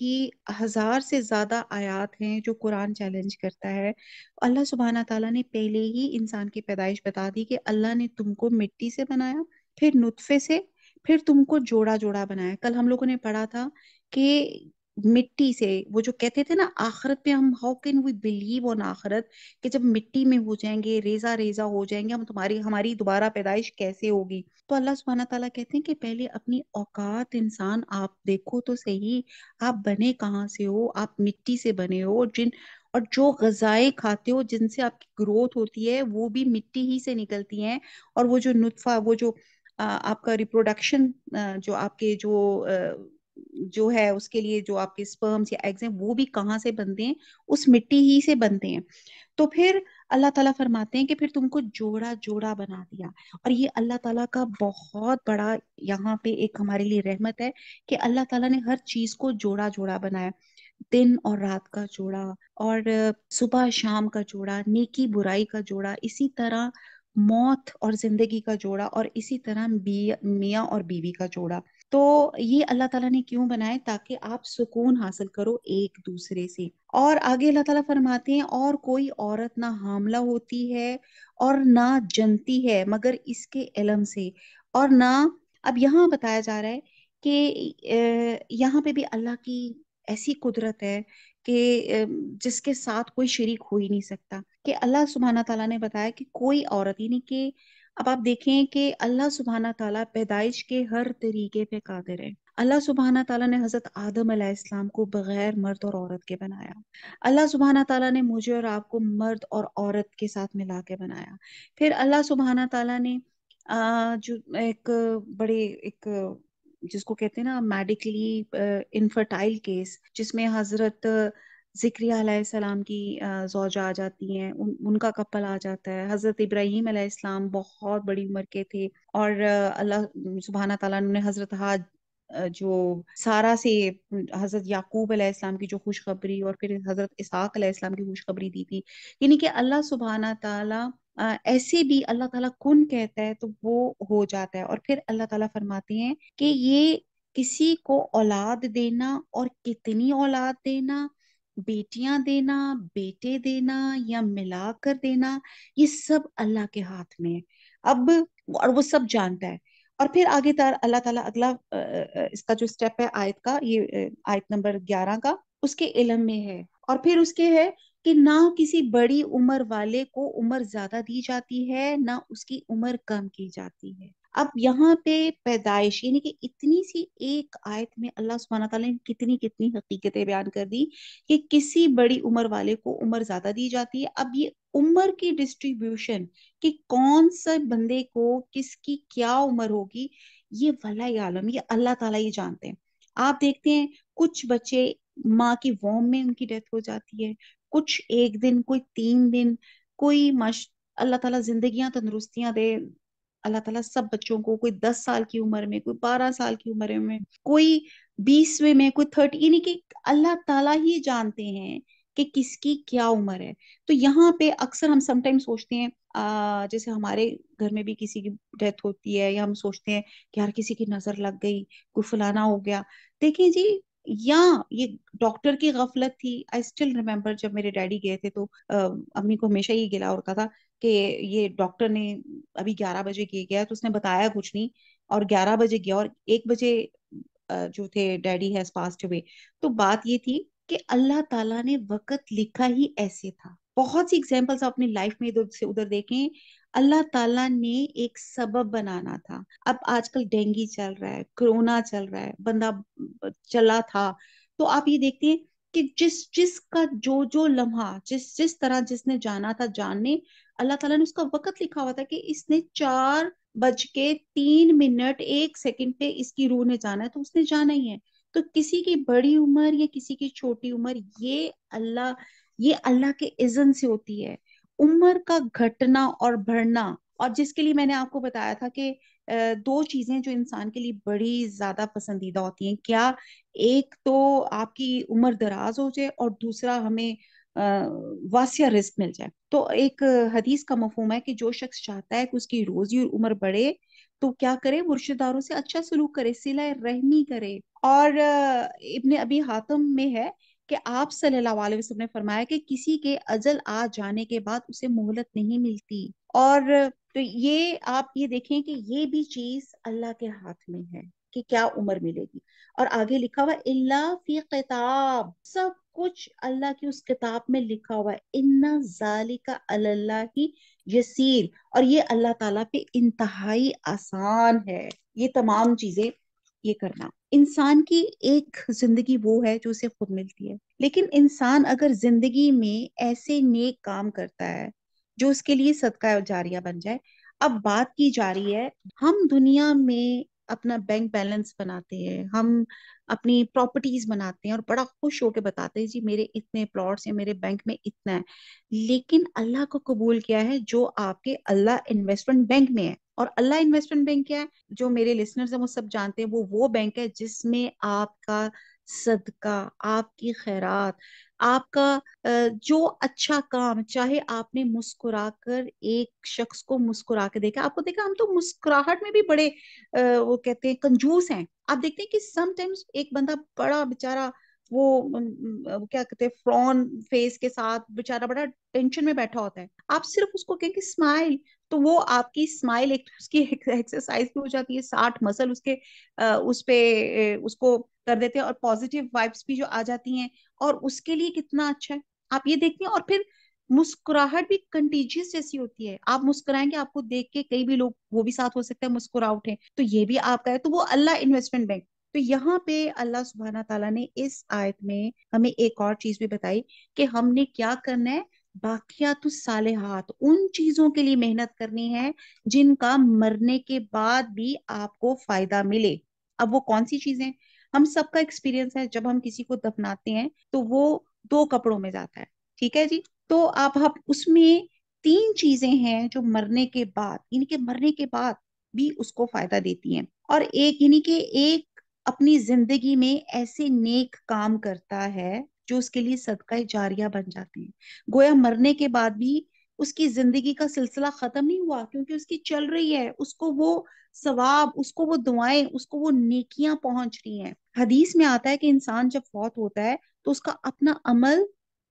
کی 1000 سے زیادہ آیات ہیں جو قرآن چیلنج کرتا ہے۔ اللہ سبحانہ تعالیٰ نے پہلے ہی انسان کی پیدائش بتا دی کہ اللہ نے تم کو مٹی سے بنایا، پھر نطفے سے، پھر تم کو جوڑا جوڑا بنایا۔ کل ہم لوگوں نے پڑھا تھا کہ مٹی سے، وہ جو کہتے تھے نا آخرت پہ ہم how can we believe on آخرت، کہ جب مٹی میں ہو جائیں گے، ریزہ ریزہ ہو جائیں گے، ہماری دوبارہ پیدائش کیسے ہوگی؟ تو اللہ سبحانہ تعالیٰ کہتے ہیں کہ پہلے اپنی اوقات انسان آپ دیکھو تو صحیح، آپ بنے کہاں سے ہو؟ آپ مٹی سے بنے ہو، اور جو غذائیں کھاتے ہو، جن سے آپ کی گروتھ ہوتی ہے، وہ بھی مٹی ہی سے نکلتی ہیں۔ اور وہ جو نطفہ، وہ جو آپ کا ریپروڈکشن، جو آپ کے جو ہے اس کے لیے جو آپ کے سپرمز یا ایگز ہیں، وہ بھی کہاں سے بنتے ہیں؟ اس مٹی ہی سے بنتے ہیں۔ تو پھر اللہ تعالیٰ فرماتے ہیں کہ پھر تم کو جوڑا جوڑا بنا دیا۔ اور یہ اللہ تعالیٰ کا بہت بڑا یہاں پہ ایک ہمارے لیے رحمت ہے کہ اللہ تعالیٰ نے ہر چیز کو جوڑا جوڑا بنایا، دن اور رات کا جوڑا، اور صبح شام کا جوڑا، نیکی برائی کا جوڑا، اسی طرح موت اور زندگی کا جوڑا، اور اسی طرح میاں اور بیوی کا جوڑا۔ تو یہ اللہ تعالیٰ نے کیوں بنائے؟ تاکہ آپ سکون حاصل کرو ایک دوسرے سے۔ اور آگے اللہ تعالیٰ فرماتے ہیں اور کوئی عورت نہ حاملہ ہوتی ہے اور نہ جنتی ہے مگر اس کے علم سے، اور نہ، اب یہاں بتایا جا رہا ہے کہ یہاں پہ بھی اللہ کی ایسی قدرت ہے کہ جس کے ساتھ کوئی شریک ہو ہی نہیں سکتا، کہ اللہ سبحانہ تعالیٰ نے بتایا کہ کوئی عورت، یعنی کہ اب آپ دیکھیں کہ اللہ سبحانہ تعالیٰ پیدائش کے ہر طریقے پہ قادر ہے۔ اللہ سبحانہ تعالیٰ نے حضرت آدم علیہ السلام کو بغیر مرد اور عورت کے بنایا۔ اللہ سبحانہ تعالیٰ نے مجھے اور آپ کو مرد اور عورت کے ساتھ ملا کے بنایا۔ پھر اللہ سبحانہ تعالیٰ نے جو ایک جس کو کہتے ہیں نا میڈیکلی انفرٹائل کیس، جس میں حضرت ذکریہ علیہ السلام کی زوجہ آ جاتی ہیں، ان کا کپل آ جاتا ہے۔ حضرت ابراہیم علیہ السلام بہت بڑی عمر کے تھے، اور اللہ سبحانہ تعالیٰ نے حضرت جو سارا سے حضرت یعقوب علیہ السلام کی جو خوشخبری، اور پھر حضرت اسحاق علیہ السلام کی خوشخبری دی تھی۔ یعنی کہ اللہ سبحانہ تعالیٰ ایسے بھی اللہ تعالیٰ کن کہتا ہے تو وہ ہو جاتا ہے۔ اور پھر اللہ تعالیٰ فرماتے ہیں کہ یہ کسی کو اولاد دینا اور کتنی اولاد دینا، بیٹیاں دینا، بیٹے دینا یا ملا کر دینا، یہ سب اللہ کے ہاتھ میں ہے۔ اب اور وہ سب جانتا ہے۔ اور پھر آگے اللہ تعالیٰ اگلا اس کا جو سٹیپ ہے آیت کا، یہ آیت نمبر 11 کا، اس کے علم میں ہے۔ اور پھر اس کے ہے کہ نہ کسی بڑی عمر والے کو عمر زیادہ دی جاتی ہے، نہ اس کی عمر کم کی جاتی ہے۔ اب یہاں پہ پیدائش، یعنی کہ اتنی سی ایک آیت میں اللہ سبحانہ تعالیٰ نے کتنی کتنی حقیقتیں بیان کر دی کہ کسی بڑی عمر والے کو عمر زیادہ دی جاتی ہے۔ اب یہ عمر کی ڈسٹریبیوشن، کہ کون سے بندے کو کس کی کیا عمر ہوگی، یہ واللہ عالم، یہ اللہ تعالیٰ ہی جانتے ہیں۔ آپ دیکھتے ہیں کچھ بچے ماں کی ووم میں ان کی ڈیتھ ہو جاتی ہے، کچھ 1 دن، کوئی 3 دن، کوئی اللہ تعالیٰ زندگیاں تندرستیاں دے اللہ تعالیٰ سب بچوں کو، کوئی 10 سال کی عمر میں، کوئی 12 سال کی عمر میں، کوئی 20ویں میں، کوئی 30، یعنی کہ اللہ تعالیٰ ہی جانتے ہیں کہ کس کی کیا عمر ہے۔ تو یہاں پہ اکثر ہم سم ٹائم سوچتے ہیں، جیسے ہمارے گھر میں بھی کسی کی ڈیتھ ہوتی ہے، یا ہم سوچتے ہیں کہ یار کسی کی نظر لگ گئی، کوئی فلانا ہو گیا۔ دیکھیں جی، یا یہ ڈاکٹر کی غفلت تھی۔ آئی اسٹل ریمبر جب میرے ڈیڈی گئے تھے تو امی کو ہمیشہ یہ گلا ہوتا تھا کہ یہ ڈاکٹر نے ابھی 11 بجے گیا تو اس نے بتایا کچھ نہیں، اور 11 بجے گیا اور 1 بجے جو تھے ڈیڈی ہیز پاسڈ ہوئے۔ تو بات یہ تھی کہ اللہ تعالیٰ نے وقت لکھا ہی ایسے تھا۔ بہت سی ایگزامپلس اپنی لائف میں ادھر سے ادھر دیکھیں، اللہ تعالیٰ نے ایک سبب بنانا تھا۔ اب آج کل ڈینگی چل رہا ہے، کرونا چل رہا ہے، بندہ چلا تھا، تو آپ یہ دیکھتے ہیں کہ جس کا جو لمحہ، جس طرح جس نے جانا تھا جاننے، اللہ تعالیٰ نے اس کا وقت لکھا ہوا تھا کہ اس نے 4:03:01 پہ اس کی روح نے جانا ہے، تو اس نے جانا ہی ہے۔ تو کسی کی بڑی عمر یا کسی کی چھوٹی عمر، یہ اللہ کے اذن سے ہوتی ہے۔ عمر کا گھٹنا اور بڑھنا، اور جس کے لیے میں نے آپ کو بتایا تھا کہ 2 چیزیں جو انسان کے لیے بڑی زیادہ پسندیدہ ہوتی ہیں، کیا؟ ایک تو آپ کی عمر دراز ہو جائے، اور دوسرا ہمیں واسع رزق مل جائے۔ تو ایک حدیث کا مفہوم ہے کہ جو شخص چاہتا ہے کہ اس کی روزی اور عمر بڑھے تو کیا کرے؟ وہ رشتہ داروں سے اچھا سلوک کرے، صلہ رحمی کرے، اور ابن ابی حاتم میں ہے کہ آپ صلی اللہ علیہ وسلم نے فرمایا کہ کسی کے اجل آ جانے کے بعد اسے مہلت نہیں ملتی، اور تو یہ آپ یہ دیکھیں کہ یہ بھی چیز اللہ کے ہاتھ میں ہے کہ کیا عمر ملے گی۔ اور آگے لکھا ہوا اللہ فی کتاب، سب کچھ اللہ کی اس کتاب میں لکھا ہوا ہے، ان ذالک علی اللہ یسیر، اور یہ اللہ تعالیٰ پہ انتہائی آسان ہے یہ تمام چیزیں یہ کرنا۔ انسان کی ایک زندگی وہ ہے جو اسے خود ملتی ہے، لیکن انسان اگر زندگی میں ایسے نیک کام کرتا ہے جو اس کے لیے صدقہ جاریہ بن جائے۔ اب بات کی جا رہی ہے، ہم دنیا میں اپنا بینک بیلنس بناتے ہیں، ہم اپنی پراپرٹیز بناتے ہیں اور بڑا خوش ہو کے بتاتے ہیں جی میرے اتنے پلاٹس ہیں، میرے بینک میں اتنا ہے، لیکن اللہ کو قبول کیا ہے جو آپ کے اللہ انویسٹمنٹ بینک میں ہے۔ اور اللہ انویسٹمنٹ بینک کیا ہے؟ جو میرے لسنرز ہیں وہ سب جانتے ہیں، وہ بینک ہے جس میں آپ کا صدقہ، آپ کی خیرات، آپ کا جو اچھا کام، چاہے آپ نے مسکرا کر ایک شخص کو مسکرا کے دیکھا، آپ کو دیکھا ہم تو مسکراہٹ میں بھی بڑے وہ کہتے ہیں کنجوس ہیں۔ آپ دیکھتے ہیں کہ سم ٹائمز ایک بندہ بڑا بےچارا وہ کیا کہتے ہیں فرون فیس کے ساتھ بےچارا بڑا ٹینشن میں بیٹھا ہوتا ہے، آپ صرف اس کو کہیں کہ اسمائل، تو وہ آپ کی اسمائل ایک اس کی ایکسرسائز بھی ہو جاتی ہے، 60 مسل اس کے اس پہ اس کو کر دیتے ہیں، اور پازیٹیو وائبس بھی جو آ جاتی ہیں، اور اس کے لیے کتنا اچھا ہے آپ یہ دیکھتے ہیں۔ اور پھر مسکراہٹ بھی کنٹیجیس جیسی ہوتی ہے، آپ مسکرائیں گے آپ کو دیکھ کے کئی بھی لوگ وہ بھی ساتھ ہو سکتا ہے مسکرا اٹھے، تو یہ بھی آپ کا ہے، تو وہ اللہ انویسٹمنٹ بینک۔ تو یہاں پہ اللہ سبحانہ تعالیٰ نے اس آیت میں ہمیں ایک اور چیز بھی بتائی کہ ہم نے کیا کرنا ہے، باقیات الصالحات، ان چیزوں کے لیے محنت کرنی ہے جن کا مرنے کے بعد بھی آپ کو فائدہ ملے۔ اب وہ کون سی چیزیں؟ ہم سب کا ایکسپیرینس ہے، جب ہم کسی کو دفناتے ہیں تو وہ 2 کپڑوں میں جاتا ہے، ٹھیک ہے جی؟ تو آپ اس میں 3 چیزیں ہیں جو مرنے کے بعد، یعنی کہ مرنے کے بعد بھی اس کو فائدہ دیتی ہیں، اور ایک یعنی کہ ایک اپنی زندگی میں ایسے نیک کام کرتا ہے جو اس کے لیے صدقہ جاریہ بن جاتے ہیں، گویا مرنے کے بعد بھی اس کی زندگی کا سلسلہ ختم نہیں ہوا، کیونکہ اس کی چل رہی ہے، اس کو وہ ثواب، اس کو وہ دعائیں، اس کو وہ نیکیاں پہنچ رہی ہیں۔ حدیث میں آتا ہے کہ انسان جب فوت ہوتا ہے تو اس کا اپنا عمل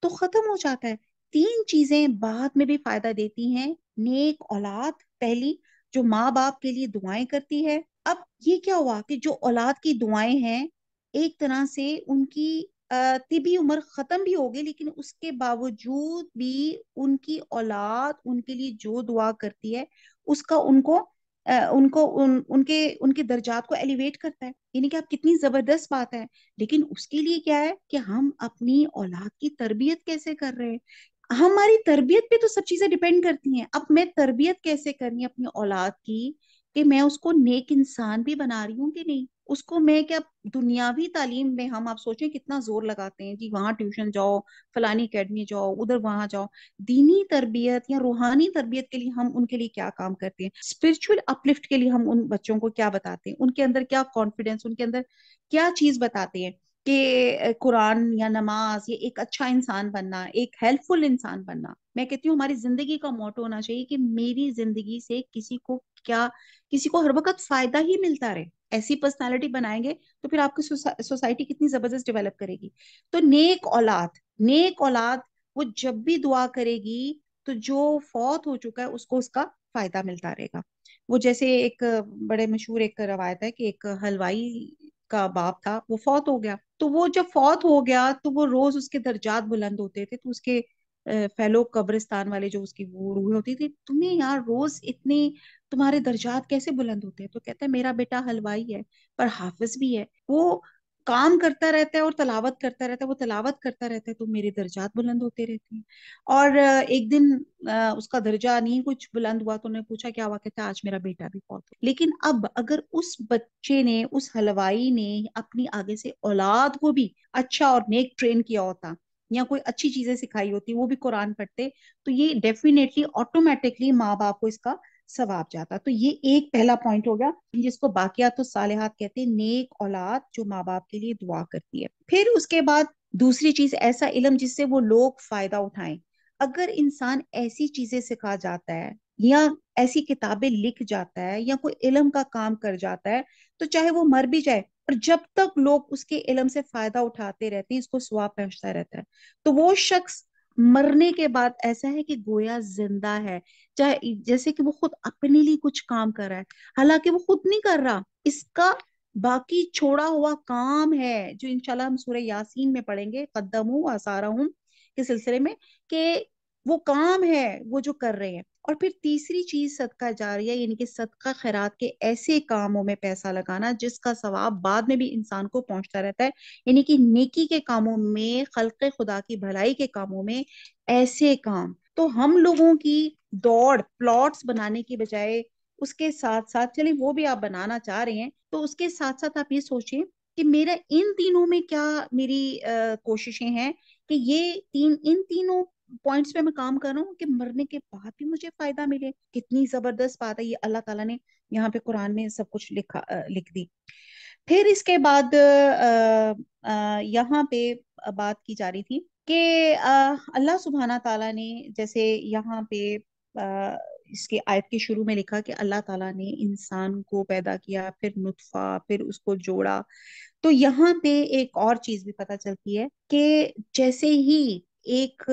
تو ختم ہو جاتا ہے، 3 چیزیں بعد میں بھی فائدہ دیتی ہیں۔ نیک اولاد پہلی، جو ماں باپ کے لیے دعائیں کرتی ہے۔ اب یہ کیا ہوا کہ جو اولاد کی دعائیں ہیں ایک طرح سے ان کی طبی عمر ختم بھی ہوگی، لیکن اس کے باوجود بھی ان کی اولاد ان کے لیے جو دعا کرتی ہے اس کا ان کے درجات کو ایلیویٹ کرتا ہے، یعنی کہ آپ کتنی زبردست بات ہے۔ لیکن اس کے لیے کیا ہے کہ ہم اپنی اولاد کی تربیت کیسے کر رہے ہیں، ہماری تربیت پہ تو سب چیزیں ڈیپینڈ کرتی ہیں۔ اب میں تربیت کیسے کرنی اپنی اولاد کی کہ میں اس کو نیک انسان بھی بنا رہی ہوں کہ نہیں، اس کو میں کیا دنیاوی تعلیم میں ہم آپ سوچیں کتنا زور لگاتے ہیں جی وہاں ٹیوشن جاؤ، فلانی اکیڈمی جاؤ، ادھر وہاں جاؤ، دینی تربیت یا روحانی تربیت کے لیے ہم ان کے لیے کیا کام کرتے ہیں، اسپرچل اپلفٹ کے لیے ہم ان بچوں کو کیا بتاتے ہیں، ان کے اندر کیا کانفیڈینس، ان کے اندر کیا چیز بتاتے ہیں کہ قرآن یا نماز، یہ ایک اچھا انسان بننا، ایک ہیلپ فل انسان بننا۔ میں کہتی ہوں ہماری زندگی کا موٹو ہونا چاہیے کہ میری زندگی سے کسی کو ہر وقت فائدہ ہی ملتا رہے۔ ایسی پرسنالٹی بنائیں گے تو پھر آپ کی سوسائٹی کتنی زبردست ڈیولپ کرے گی۔ تو نیک اولاد وہ جب بھی دعا کرے گی تو جو فوت ہو چکا ہے اس کو اس کا فائدہ ملتا رہے گا۔ وہ جیسے ایک بڑے مشہور ایک روایت ہے کہ ایک حلوائی کا باپ تھا، وہ فوت ہو گیا، تو وہ جب فوت ہو گیا تو وہ روز اس کے درجات بلند ہوتے تھے، تو اس کے فیلو قبرستان والے جو اس کی وہ روح ہوتی تھی، تمہیں یار روز اتنے تمہارے درجات کیسے بلند ہوتے ہیں؟ تو کہتا ہے میرا بیٹا حلوائی ہے پر حافظ بھی ہے، وہ کام کرتا رہتا ہے اور تلاوت کرتا رہتا ہے، وہ تلاوت کرتا رہتا ہے تو میرے درجات بلند ہوتے رہتے ہیں۔ اور ایک دن اس کا درجہ نہیں کچھ بلند ہوا تو انہوں نے پوچھا کیا ہوا، کہتا آج میرا بیٹا بھی فوت ہو۔ لیکن اب اگر اس بچے نے، اس حلوائی نے اپنی آگے سے اولاد کو بھی اچھا اور نیک ٹرین کیا ہوتا یا کوئی اچھی چیزیں سکھائی ہوتی، وہ بھی قرآن پڑھتے، تو یہ ڈیفینیٹلی آٹومیٹکلی ماں باپ کو اس کا ثواب جاتا۔ تو یہ ایک پہلا پوائنٹ ہو گیا جس کو باقیات الصالحات کہتے ہیں، نیک اولاد جو ماں باپ کے لیے دعا کرتی ہے۔ پھر اس کے بعد دوسری چیز ایسا علم جس سے وہ لوگ فائدہ اٹھائیں۔ اگر انسان ایسی چیزیں سکھا جاتا ہے یا ایسی کتابیں لکھ جاتا ہے یا کوئی علم کا کام کر جاتا ہے تو چاہے وہ مر بھی جائے، اور جب تک لوگ اس کے علم سے فائدہ اٹھاتے رہتے ہیں اس کو ثواب پہنچتا رہتا ہے، تو وہ شخص مرنے کے بعد ایسا ہے کہ گویا زندہ ہے، چاہے جیسے کہ وہ خود اپنے لیے کچھ کام کر رہا ہے، حالانکہ وہ خود نہیں کر رہا، اس کا باقی چھوڑا ہوا کام ہے جو انشاءاللہ ہم سورہ یاسین میں پڑھیں گے، قدموا آثارہم کے سلسلے میں، کہ وہ کام ہے وہ جو کر رہے ہیں۔ اور پھر تیسری چیز صدقہ جاریہ، یعنی کہ صدقہ خیرات کے ایسے کاموں میں پیسہ لگانا جس کا ثواب بعد میں بھی انسان کو پہنچتا رہتا ہے، یعنی کہ نیکی کے کاموں میں، خلق خدا کی بھلائی کے کاموں میں ایسے کام۔ تو ہم لوگوں کی دوڑ پلاٹس بنانے کی بجائے اس کے ساتھ ساتھ، چلیں وہ بھی آپ بنانا چاہ رہے ہیں تو اس کے ساتھ ساتھ آپ یہ سوچیں کہ میرا ان تینوں میں کیا میری کوششیں ہیں کہ ان تینوں پوائنٹس پہ میں کام کر رہا ہوں کہ مرنے کے بعد بھی مجھے فائدہ ملے۔ کتنی زبردست بات ہے یہ، اللہ تعالیٰ نے یہاں پہ قرآن میں سب کچھ لکھ دی۔ پھر اس کے بعد یہاں پہ بات کی جا رہی تھی کہ اللہ سبحانہ تعالیٰ نے جیسے یہاں پہ اس کی آیت کے شروع میں لکھا کہ اللہ تعالیٰ نے انسان کو پیدا کیا، پھر نطفہ، پھر اس کو جوڑا، تو یہاں پہ ایک اور چیز بھی پتہ چلتی ہے کہ جیسے ہی ایک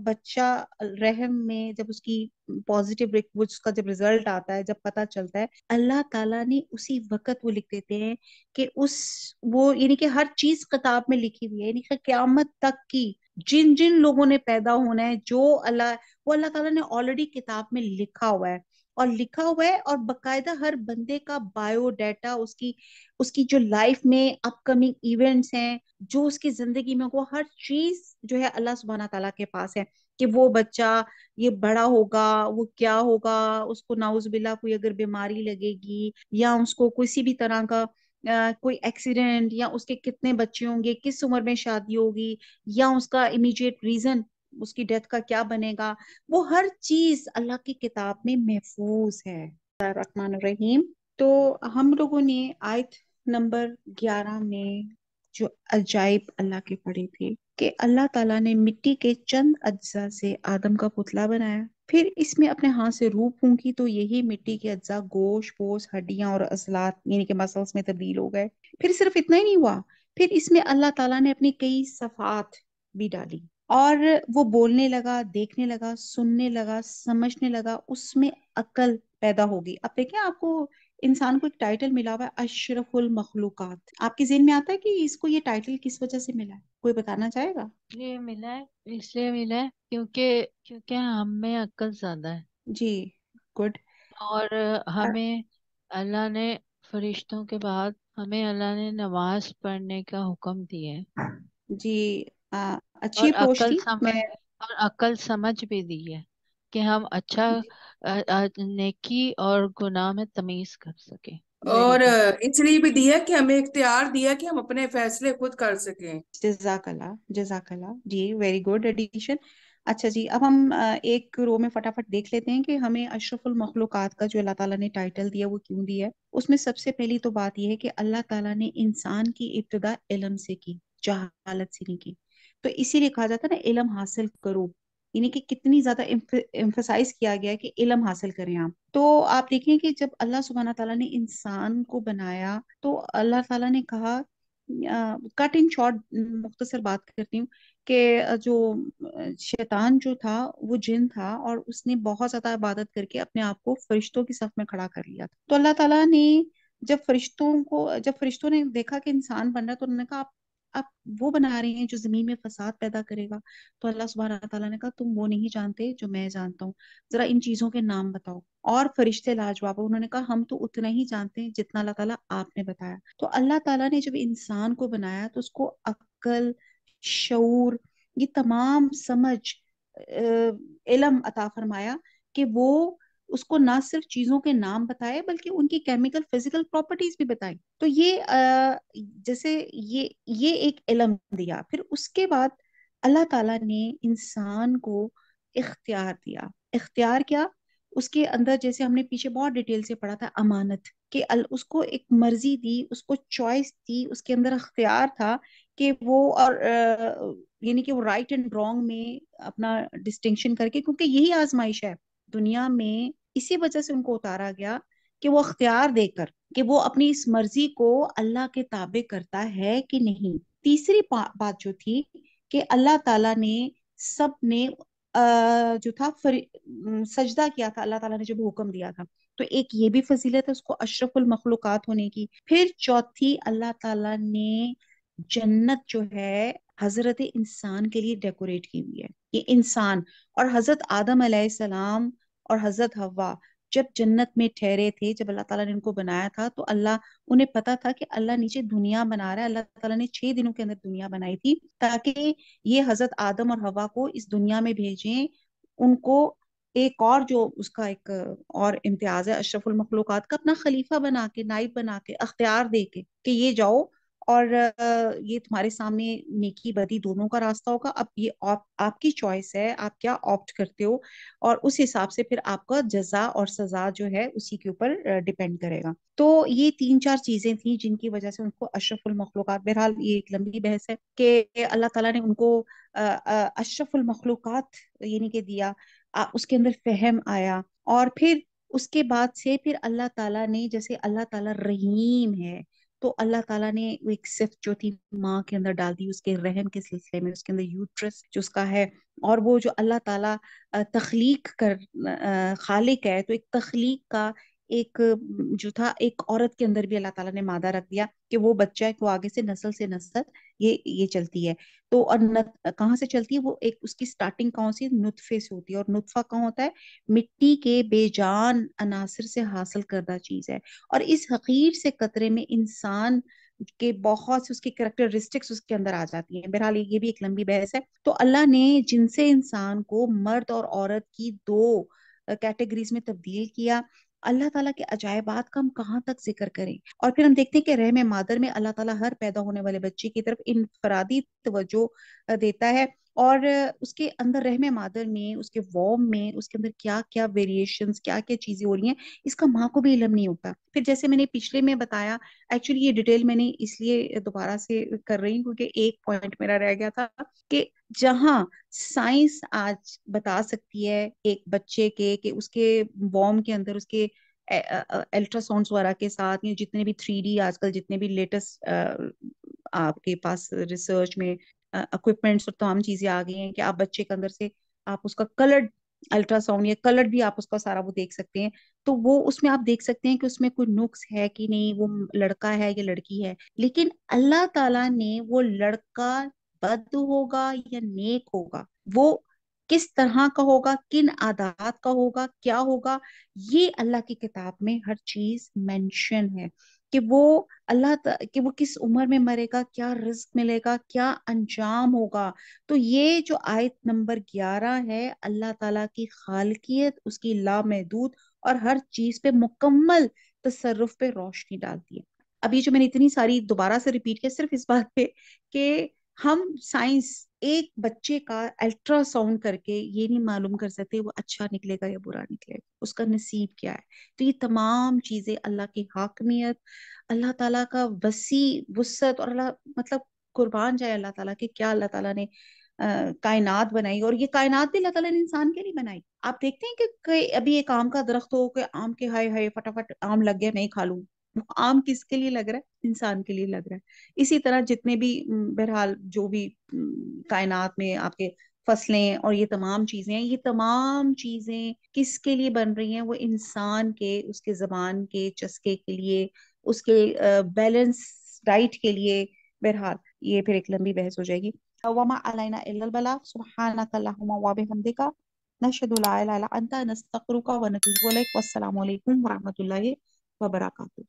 بچہ رحم میں جب اس کی پازیٹیو اس کا جب ریزلٹ آتا ہے، جب پتہ چلتا ہے، اللہ تعالیٰ نے اسی وقت وہ لکھ دیتے ہیں کہ وہ یعنی کہ ہر چیز کتاب میں لکھی ہوئی ہے، یعنی کہ قیامت تک کی جن جن لوگوں نے پیدا ہونا ہے، وہ اللہ تعالیٰ نے آلریڈی کتاب میں لکھا ہوا ہے، اور باقاعدہ ہر بندے کا بایو ڈیٹا، اس کی جو لائف میں اپ کمنگ ایونٹس ہیں، جو اس کی زندگی میں، وہ ہر چیز جو ہے اللہ سبحانہ تعالیٰ کے پاس ہے کہ وہ بچہ یہ بڑا ہوگا، وہ کیا ہوگا، اس کو نعوذ باللہ کوئی اگر بیماری لگے گی یا اس کو کسی بھی طرح کا کوئی ایکسیڈنٹ، یا اس کے کتنے بچے ہوں گے، کس عمر میں شادی ہوگی، یا اس کا امیجیٹ ریزن اس کی ڈیتھ کا کیا بنے گا، وہ ہر چیز اللہ کی کتاب میں محفوظ ہے۔ الرحمن الرحیم۔ تو ہم لوگوں نے آیت نمبر 11 میں جو عجائب اللہ کے پڑھے تھے کہ اللہ تعالیٰ نے مٹی کے چند اجزاء سے آدم کا پتلا بنایا، پھر اس میں اپنے ہاتھ سے روح پھونکی تو یہی مٹی کے اجزاء گوشت پوست ہڈیاں اور عضلات یعنی کہ مسلس میں تبدیل ہو گئے۔ پھر صرف اتنا ہی نہیں ہوا، پھر اس میں اللہ تعالیٰ نے اپنی کئی صفات بھی ڈالی، اور وہ بولنے لگا، دیکھنے لگا، سننے لگا، سمجھنے لگا، اس میں عقل پیدا ہوگی۔ اب دیکھیں، آپ کو انسان کو ایک ٹائٹل ملا ہوا ہے اشرف المخلوقات، آپ کے ذہن میں آتا ہے کہ اس کو یہ ٹائٹل کس وجہ سے ملا ہے؟ کوئی بتانا چاہے گا؟ اس لیے ملا ہے کیونکہ ہم میں عقل زیادہ ہے، جی، گڈ۔ اور ہمیں اللہ نے فرشتوں کے بعد ہمیں اللہ نے نماز پڑھنے کا حکم دیا ہے، جی، اور اچھی اپروچ تھی۔ میں عقل سمجھ بھی دی ہے کہ ہم اچھا نیکی اور گناہ میں تمیز کر سکیں۔ ویری اور گڈ۔ اس لیے بھی دیا کہ ہمیں اختیار دیا کہ ہم اپنے فیصلے خود کر سکیں۔ جزاک اللہ، جزاک اللہ جی، ویری گڈ ایڈیشن۔ اچھا جی، اب ہم ایک رو میں فٹافٹ دیکھ لیتے ہیں کہ ہمیں اشرف المخلوقات کا جو اللہ تعالیٰ نے ٹائٹل دیا وہ کیوں دیا ہے۔ اس میں سب سے پہلی تو بات یہ ہے کہ اللہ تعالیٰ نے انسان کی ابتدا علم سے کی، جہالت سے نہیں کی، تو اسی لیے کہا جاتا ہے نا علم حاصل کرو، یعنی کہ کتنی زیادہ ایمفسائز کیا گیا ہے کہ علم حاصل کریں آپ۔ تو آپ دیکھیں کہ جب اللہ سبحانہ تعالیٰ نے انسان کو بنایا تو اللہ تعالیٰ نے کہا، کٹ ان شارٹ مختصر بات کرتی ہوں، کہ جو شیطان جو تھا وہ جن تھا، اور اس نے بہت زیادہ عبادت کر کے اپنے آپ کو فرشتوں کی صف میں کھڑا کر لیا تھا۔ تو اللہ تعالیٰ نے جب فرشتوں نے دیکھا کہ انسان بن رہا تو انہوں نے کہا آپ وہ بنا رہے ہیں جو زمین میں فساد پیدا کرے گا، تو اللہ سبحانہ تعالیٰ نے کہا تم وہ نہیں جانتے جو میں جانتا ہوں، ذرا ان چیزوں کے نام بتاؤ۔ اور فرشتے لاجواب، انہوں نے کہا ہم تو اتنا ہی جانتے ہیں جتنا اللہ تعالیٰ آپ نے بتایا۔ تو اللہ تعالیٰ نے جب انسان کو بنایا تو اس کو عقل، شعور، یہ تمام سمجھ، علم عطا فرمایا کہ وہ اس کو نہ صرف چیزوں کے نام بتائے بلکہ ان کی کیمیکل فزیکل پراپرٹیز بھی بتائی۔ تو جیسے یہ ایک علم دیا، پھر اس کے بعد اللہ تعالیٰ نے انسان کو اختیار دیا۔ اختیار کیا؟ اس کے اندر جیسے ہم نے پیچھے بہت ڈیٹیل سے پڑھا تھا، امانت، کہ اس کو ایک مرضی دی، اس کو چوائس دی، اس کے اندر اختیار تھا کہ وہ اور یعنی کہ وہ رائٹ اینڈ رانگ میں اپنا ڈسٹنکشن کر کے، کیونکہ یہی آزمائش ہے دنیا میں، اسی وجہ سے ان کو اتارا گیا کہ وہ اختیار دے کر کہ وہ اپنی اس مرضی کو اللہ کے تابع کرتا ہے کہ نہیں۔ تیسری بات جو تھی کہ اللہ تعالیٰ نے سب نے جو تھا سجدہ کیا تھا، اللہ تعالیٰ نے جب حکم دیا تھا، تو ایک یہ بھی فضیلت ہے اس کو اشرف المخلوقات ہونے کی۔ پھر چوتھی، اللہ تعالیٰ نے جنت جو ہے حضرت انسان کے لیے ڈیکوریٹ کی ہوئی ہے۔ یہ انسان اور حضرت آدم علیہ السلام اور حضرت حوا جب جنت میں ٹھہرے تھے، جب اللہ تعالیٰ نے ان کو بنایا تھا، تو انہیں پتا تھا کہ اللہ نیچے دنیا بنا رہا ہے۔ اللہ تعالیٰ نے 6 دنوں کے اندر دنیا بنائی تھی تاکہ یہ حضرت آدم اور حوا کو اس دنیا میں بھیجیں، ان کو ایک اور جو اس کا ایک اور امتیاز ہے اشرف المخلوقات کا، اپنا خلیفہ بنا کے، نائب بنا کے، اختیار دے کے کہ یہ جاؤ اور یہ تمہارے سامنے نیکی بدی دونوں کا راستہ ہوگا، اب یہ آپ کی چوائس ہے، آپ کیا آپٹ کرتے ہو، اور اس حساب سے پھر آپ کا جزا اور سزا جو ہے اسی کے اوپر ڈیپینڈ کرے گا۔ تو یہ 3-4 چیزیں تھیں جن کی وجہ سے ان کو اشرف المخلوقات، بہرحال یہ ایک لمبی بحث ہے کہ اللہ تعالیٰ نے ان کو اشرف المخلوقات یعنی کہ دیا، اس کے اندر فہم آیا، اور پھر اس کے بعد سے پھر اللہ تعالیٰ نے، جیسے اللہ تعالیٰ رحیم ہے، تو اللہ تعالیٰ نے وہ ایک صفت جو تھی ماں کے اندر ڈال دی، اس کے رحم کے سلسلے میں، اس کے اندر یوٹرس جو اس کا ہے، اور وہ جو اللہ تعالیٰ خالق ہے، تو ایک تخلیق کا ایک جو تھا، ایک عورت کے اندر بھی اللہ تعالیٰ نے مادہ رکھ دیا کہ وہ بچہ ہے، وہ آگے سے نسل یہ چلتی ہے۔ تو اور کہاں سے چلتی ہے وہ؟ ایک اس کی سٹارٹنگ کہاں سے؟ نطفے سے ہوتی ہے، اور نطفہ کہاں ہوتا ہے؟ مٹی کے بے جان عناصر سے حاصل کردہ چیز ہے، اور اس حقیر سے قطرے میں انسان کے بہت سے اس کی کریکٹرسٹکس اس کے اندر آ جاتی ہیں۔ بہرحال یہ بھی ایک لمبی بحث ہے۔ تو اللہ نے جن سے انسان کو مرد اور عورت کی 2 کیٹیگریز میں تبدیل کیا، اللہ تعالیٰ کے عجائبات کا ہم کہاں تک ذکر کریں؟ اور پھر ہم دیکھتے ہیں کہ رحم مادر میں اللہ تعالیٰ ہر پیدا ہونے والے بچے کی طرف انفرادی توجہ دیتا ہے، اور اس کے اندر رحم مادر میں، اس کے وارم میں، اس کے اندر کیا کیا ویریشنز، کیا کیا چیزیں ہو رہی ہیں، اس کا ماں کو بھی علم نہیں ہوتا۔ پھر جیسے میں نے پچھلے میں بتایا، ایکچولی یہ ڈیٹیل میں نے اس لیے دوبارہ سے کر رہی ہوں کیونکہ ایک پوائنٹ میرا رہ گیا تھا کہ جہاں سائنس آج بتا سکتی ہے ایک بچے کے کہ اس کے وارم کے اندر، اس کے الٹرا ساؤنڈس وغیرہ کے ساتھ، یا جتنے بھی 3D آج کل جتنے بھی لیٹسٹ آپ کے پاس ریسرچ میں اکوپمنٹس اور تمام چیزیں آ گئی ہیں کہ آپ بچے کے اندر سے آپ اس کا کلرڈ الٹرا ساؤنڈ یا کلرڈ بھی آپ اس کا سارا وہ دیکھ سکتے ہیں، تو وہ اس میں آپ دیکھ سکتے ہیں کہ اس میں کوئی نقص ہے کہ نہیں، وہ لڑکا ہے یا لڑکی ہے۔ لیکن اللہ تعالیٰ نے وہ لڑکا بد ہوگا یا نیک ہوگا، وہ کس طرح کا ہوگا، کن عادات کا ہوگا، کیا ہوگا، یہ اللہ کی کتاب میں ہر چیز مینشن ہے کہ وہ کہ وہ کس عمر میں مرے گا، کیا رزق ملے گا، کیا انجام ہوگا۔ تو یہ جو آیت نمبر 11 ہے، اللہ تعالیٰ کی خالقیت، اس کی لامحدود اور ہر چیز پہ مکمل تصرف پہ روشنی ڈالتی ہے۔ ابھی جو میں نے اتنی ساری دوبارہ سے ریپیٹ کیا، صرف اس بات پہ کہ ہم سائنس ایک بچے کا الٹرا ساؤنڈ کر کے یہ نہیں معلوم کر سکتے وہ اچھا نکلے گا یا برا نکلے گا، اس کا نصیب کیا ہے۔ تو یہ تمام چیزیں اللہ کی حاکمیت، اللہ تعالیٰ کا وسیع وسعت، اور اللہ مطلب قربان جائے اللہ تعالیٰ کہ کیا اللہ تعالیٰ نے کائنات بنائی، اور یہ کائنات بھی اللہ تعالیٰ نے انسان کے لیے بنائی۔ آپ دیکھتے ہیں کہ ابھی ایک آم کا درخت ہو کہ آم کے ہائے ہائے فٹافٹ آم لگ گیا، نہیں کھا لوں، آم کس کے لیے لگ رہا ہے؟ انسان کے لیے لگ رہا ہے۔ اسی طرح جتنے بھی بہرحال جو بھی کائنات میں آپ کے فصلیں اور یہ تمام چیزیں ہیں، یہ تمام چیزیں کس کے لیے بن رہی ہیں؟ وہ انسان کے، اس کے زبان کے چسکے کے لیے، اس کے بیلنس ڈائٹ کے لیے۔ بہرحال یہ پھر ایک لمبی بحث ہو جائے گی۔ وما علینا الا البلاغ سبحانک اللہم وبحمدک نشہد لا الہ الا انت نستغفرک ونتوب الیک۔ والسلام علیکم ورحمۃ اللہ وبرکاتہ۔